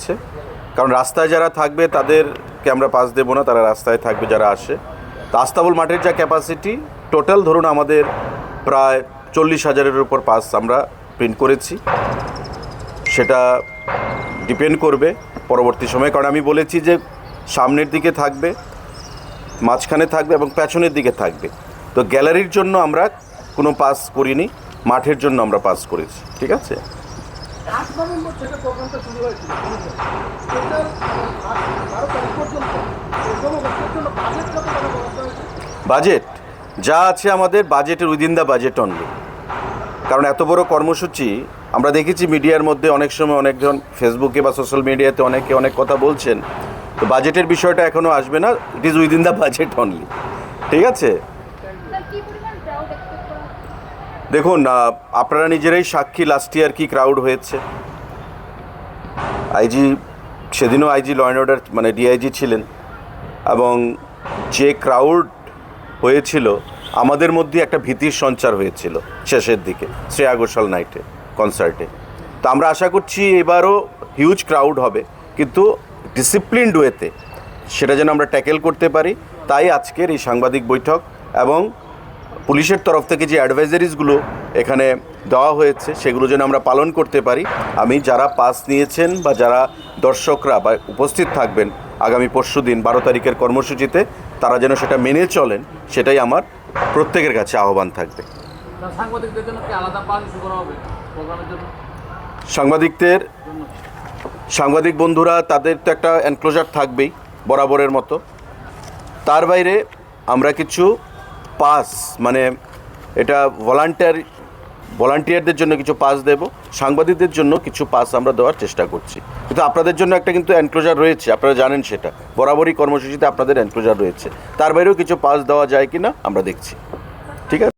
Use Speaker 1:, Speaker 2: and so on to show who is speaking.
Speaker 1: হচ্ছে, কারণ রাস্তায় যারা থাকবে তাদেরকে আমরা পাস দেবো না, তারা রাস্তায় থাকবে যারা আসে। তো আস্তাবল মাঠের যা ক্যাপাসিটি টোটাল ধরুন আমাদের প্রায় 40,000-এর উপর পাস আমরা প্রিন্ট করেছি। সেটা ডিপেন্ড করবে পরবর্তী সময়ে, কারণ আমি বলেছি যে সামনের দিকে থাকবে, মাঝখানে থাকবে এবং পেছনের দিকে থাকবে। তো গ্যালারির জন্য আমরা কোনো পাস করিনি, মাঠের জন্য আমরা পাস করেছি। ঠিক আছে, বাজেট যা আছে আমাদের বাজেটের উইদিন দ্য বাজেট অনলি। কারণ এত বড় কর্মসূচি আমরা দেখেছি মিডিয়ার মধ্যে অনেক সময় অনেকজন ফেসবুকে বা সোশ্যাল মিডিয়াতে অনেকে অনেক কথা বলছেন, তো বাজেটের বিষয়টা এখনও আসবে না, it is within the budget only. ঠিক আছে, দেখুন আপনারা নিজেরাই সাক্ষী লাস্ট ইয়ার কি ক্রাউড হয়েছে। আইজি সেদিনও আইজি ল অ্যান্ড অর্ডার মানে ডিআইজি ছিলেন, এবং যে ক্রাউড হয়েছিল আমাদের মধ্যে একটা ভীতির সঞ্চার হয়েছিল শেষের দিকে শ্রেয়া ঘোষাল নাইটে কনসার্টে। তো আমরা আশা করছি এবারও হিউজ ক্রাউড হবে, কিন্তু ডিসিপ্লিনড ওয়েতে সেটা যেন আমরা ট্যাকেল করতে পারি। তাই আজকের এই সাংবাদিক বৈঠক, এবং পুলিশের তরফ থেকে যে অ্যাডভাইজারিজগুলো এখানে দেওয়া হয়েছে সেগুলো যেন আমরা পালন করতে পারি। আমি যারা পাস নিয়েছেন বা যারা দর্শকরা বা উপস্থিত থাকবেন আগামী পরশুদিন 12 তারিখের কর্মসূচিতে, তারা যেন সেটা মেনে চলেন, সেটাই আমার প্রত্যেকের কাছে আহ্বান থাকবে। সাংবাদিক বন্ধুরা তাদের তো একটা এনক্লোজার থাকবেই বরাবরের মতো। তার বাইরে আমরা কিছু পাস মানে এটা ভলান্টিয়ারদের জন্য কিছু পাস দেব, সাংবাদিকদের জন্য কিছু পাস আমরা দেওয়ার চেষ্টা করছি। কিন্তু আপনাদের জন্য একটা কিন্তু এনক্লোজার রয়েছে, আপনারা জানেন সেটা, বরাবরই কর্মসূচিতে আপনাদের এনক্লোজার রয়েছে। তার বাইরেও কিছু পাস দেওয়া যায় কি না আমরা দেখছি। ঠিক আছে।